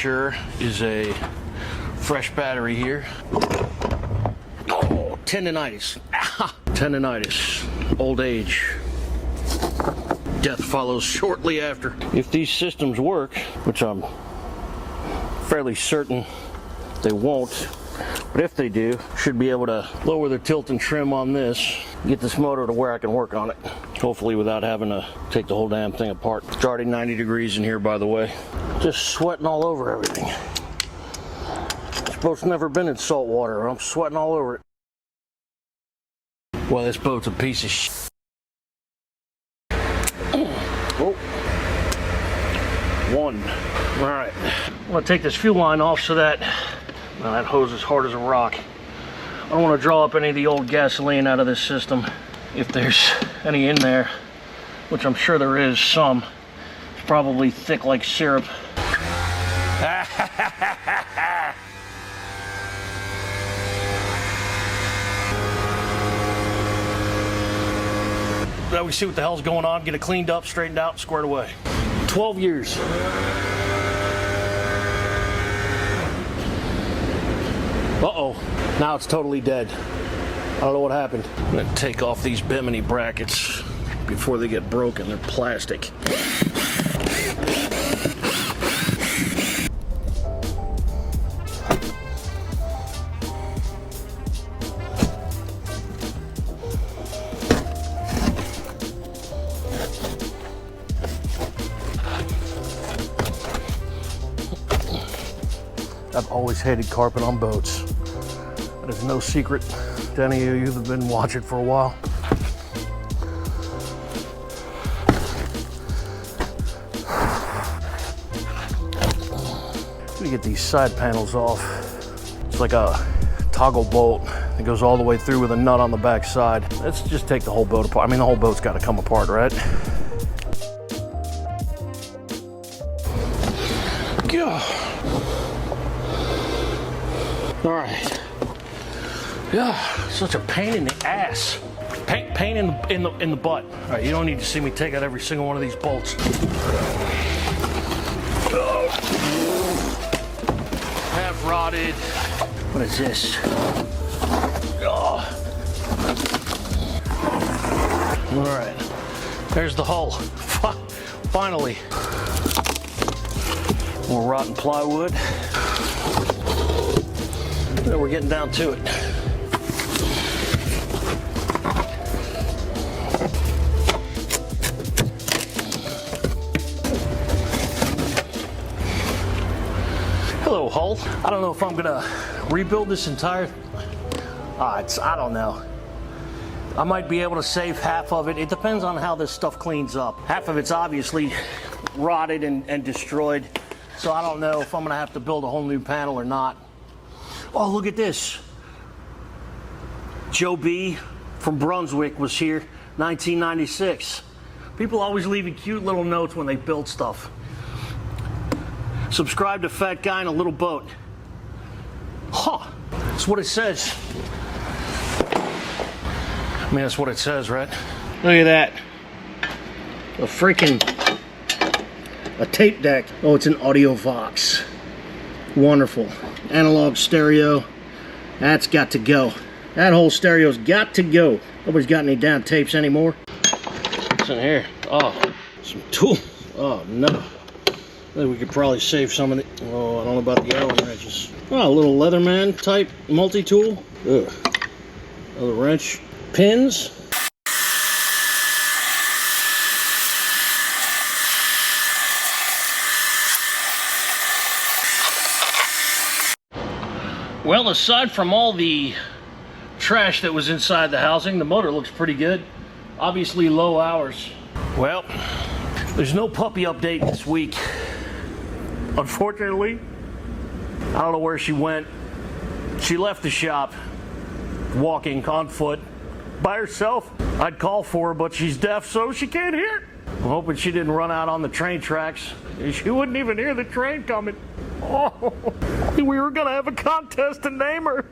sure is a fresh battery here. Oh, tendonitis. Ah, tendonitis. Old age. Death follows shortly after. If these systems work, which I'm fairly certain they won't, but if they do, should be able to lower the tilt and trim on this, get this motor to where I can work on it. Hopefully without having to take the whole damn thing apart. It's already 90 degrees in here, by the way. Just sweating all over everything. This boat's never been in salt water. I'm sweating all over it. Well, this boat's a piece of shit. Oh. One. All right. I'm gonna take this fuel line off so that, well, that hose is hard as a rock. I don't want to draw up any of the old gasoline out of this system. If there's any in there, which I'm sure there is some, it's probably thick like syrup. Now we see what the hell's going on, get it cleaned up, straightened out, squared away. 12 years. Uh-oh, now it's totally dead. I don't know what happened. I'm gonna take off these bimini brackets before they get broken. They're plastic. I've always hated carpet on boats. That is no secret to any of you that have been watching for a while. Let me get these side panels off. It's like a toggle bolt that goes all the way through with a nut on the back side. Let's just take the whole boat apart. I mean, the whole boat's got to come apart, right? All right. Yeah, such a pain in the ass. Pain in the butt. All right, you don't need to see me take out every single one of these bolts. Half rotted. What is this? Oh. All right, there's the hull. Finally. More rotten plywood. Now we're getting down to it. Hello, hull. I don't know if I'm gonna rebuild this entire. I don't know. I might be able to save half of it. It depends on how this stuff cleans up. Half of it's obviously rotted and destroyed. So I don't know if I'm gonna have to build a whole new panel or not. Oh, look at this. Joe B. from Brunswick was here, 1996. People always leaving cute little notes when they build stuff. Subscribe to Fat Guy in a Little Boat. Huh, that's what it says. I mean, that's what it says, right? Look at that. A tape deck. Oh, it's an audio Vox. Wonderful. Analog stereo. That's got to go. That whole stereo's got to go. Nobody's got any damn tapes anymore. What's in here? Oh, some tool. Oh, no. Maybe we could probably save some of it. Oh, I don't know about the Allen wrenches. Oh, a little Leatherman type multi-tool. Ugh. Another wrench. Pins. Well, aside from all the trash that was inside the housing, the motor looks pretty good. Obviously low hours. Well, there's no puppy update this week. Unfortunately, I don't know where she went. She left the shop, walking on foot, by herself. I'd call for her, but she's deaf, so she can't hear. I'm hoping she didn't run out on the train tracks. She wouldn't even hear the train coming. Oh, we were gonna have a contest to name her.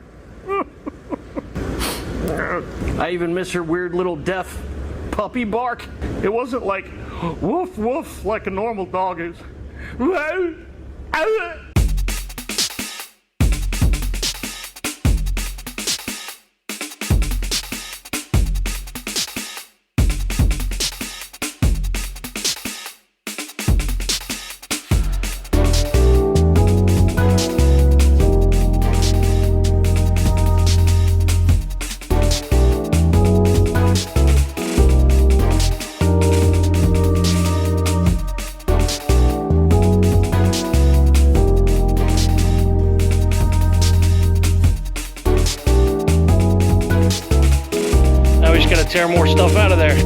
I even miss her weird little deaf puppy bark. It wasn't like woof woof like a normal dog is. tear more stuff out of there.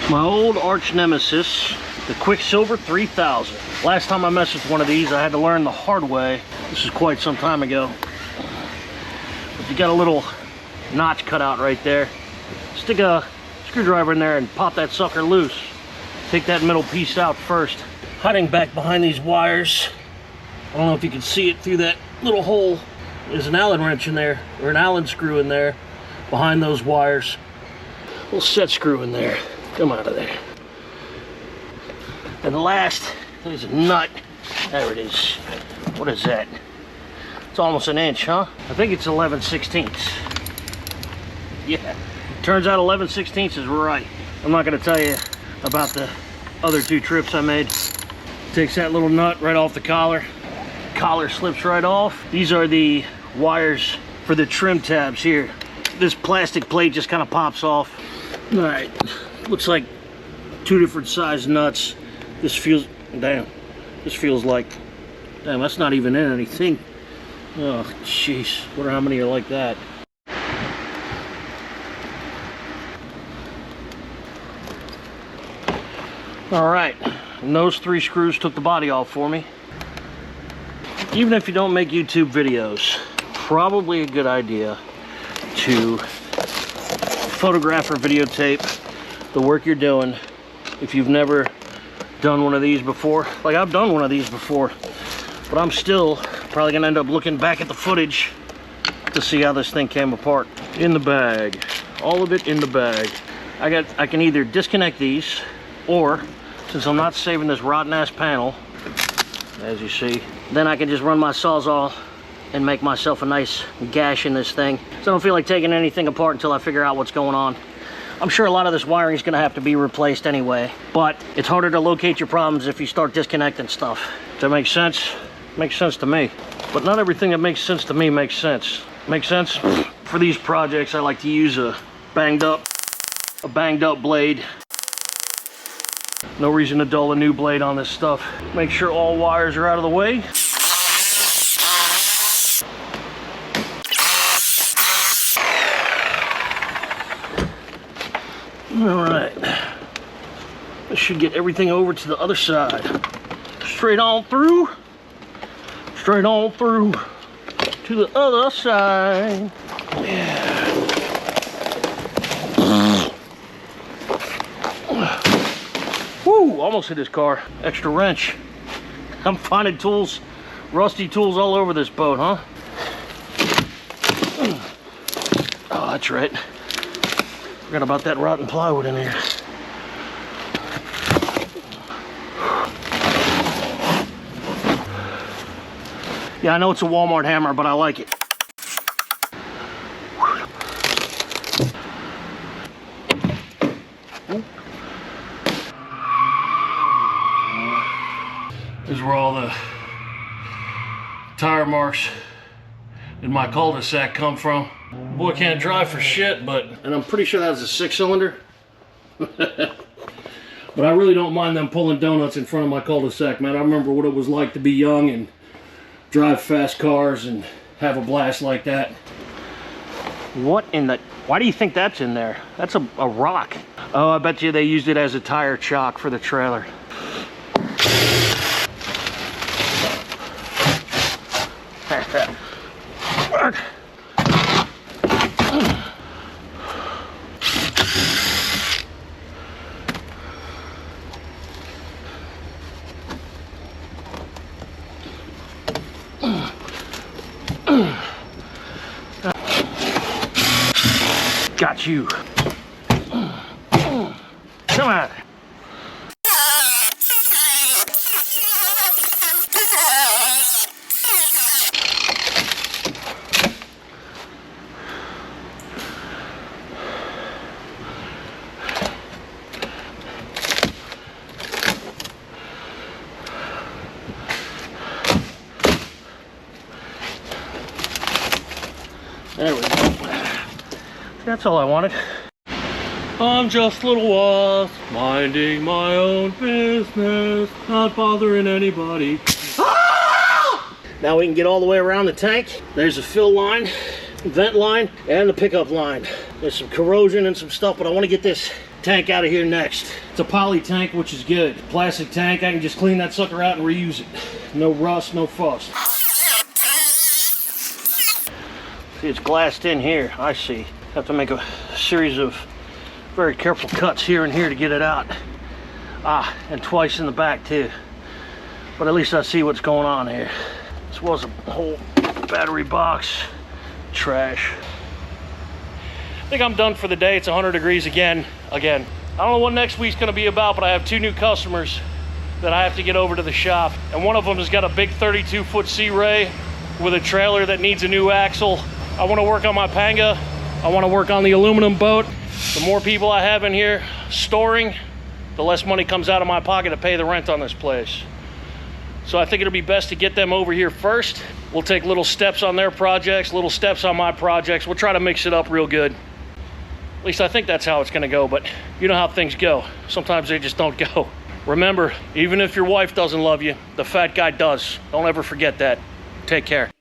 My old arch nemesis, the Quiksilver 3000. Last time I messed with one of these, I had to learn the hard way. This is quite some time ago. But you got a little notch cut out right there. Stick a screwdriver in there and pop that sucker loose. Take that middle piece out first. Hiding back behind these wires, I don't know if you can see it through that little hole. There's an Allen wrench in there, or an Allen screw in there, behind those wires. Little set screw in there. Come out of there. And last, there's a nut. There it is. What is that? It's almost an inch, huh? I think it's 11/16. Yeah. Turns out 11/16 is right. I'm not going to tell you about the other two trips I made. Takes that little nut right off the collar. Collar slips right off. These are the wires for the trim tabs here. This plastic plate just kind of pops off. All right. Looks like two different size nuts. This feels, damn, this feels like, damn, that's not even in anything. Oh, jeez. Wonder how many are like that. All right, and those three screws took the body off for me. Even if you don't make YouTube videos, probably a good idea to photograph or videotape the work you're doing if you've never done one of these before. Like, I've done one of these before, but I'm still probably gonna end up looking back at the footage to see how this thing came apart. In the bag, all of it in the bag. I can either disconnect these, or since I'm not saving this rotten ass panel, as you see, then I can just run my Sawzall and make myself a nice gash in this thing. So I don't feel like taking anything apart until I figure out what's going on. I'm sure a lot of this wiring is going to have to be replaced anyway, but it's harder to locate your problems if you start disconnecting stuff. Does that make sense? Makes sense to me. But not everything that makes sense to me makes sense. Make sense? For these projects, I like to use a banged up blade. No reason to dull a new blade on this stuff. Make sure all wires are out of the way. All right, this should get everything over to the other side. Straight on through to the other side. Yeah. Woo, almost hit his car. Extra wrench. I'm finding tools, rusty tools all over this boat, huh? Oh, that's right. Forgot about that rotten plywood in here. Yeah, I know it's a Walmart hammer, but I like it. This is where all the tire marks in my cul-de-sac come from. Boy can't drive for shit, and I'm pretty sure that's a 6-cylinder. But I really don't mind them pulling donuts in front of my cul-de-sac, man. I remember what it was like to be young and drive fast cars and have a blast like that. What in the... Why do you think that's in there? That's a rock. Oh, I bet you they used it as a tire chock for the trailer. at you. Come on. There we go. That's all I wanted. I'm just a little wasp, minding my own business, not bothering anybody. Ah! Now we can get all the way around the tank. There's a fill line, vent line, and the pickup line. There's some corrosion and some stuff, but I want to get this tank out of here next. It's a poly tank, which is good. Plastic tank, I can just clean that sucker out and reuse it. No rust, no fuss. See, it's glassed in here, I see. Have to make a series of very careful cuts here and here to get it out. Ah, and twice in the back too. But at least I see what's going on here. This was a whole battery box. Trash. I think I'm done for the day. It's 100 degrees again. I don't know what next week's gonna be about, but I have 2 new customers that I have to get over to the shop. And one of them has got a big 32-foot Sea Ray with a trailer that needs a new axle. I wanna work on my Panga. I wanna work on the aluminum boat. The more people I have in here storing, the less money comes out of my pocket to pay the rent on this place. So I think it'll be best to get them over here first. We'll take little steps on their projects, little steps on my projects. We'll try to mix it up real good. At least I think that's how it's gonna go, but you know how things go. Sometimes they just don't go. Remember, even if your wife doesn't love you, the fat guy does. Don't ever forget that. Take care.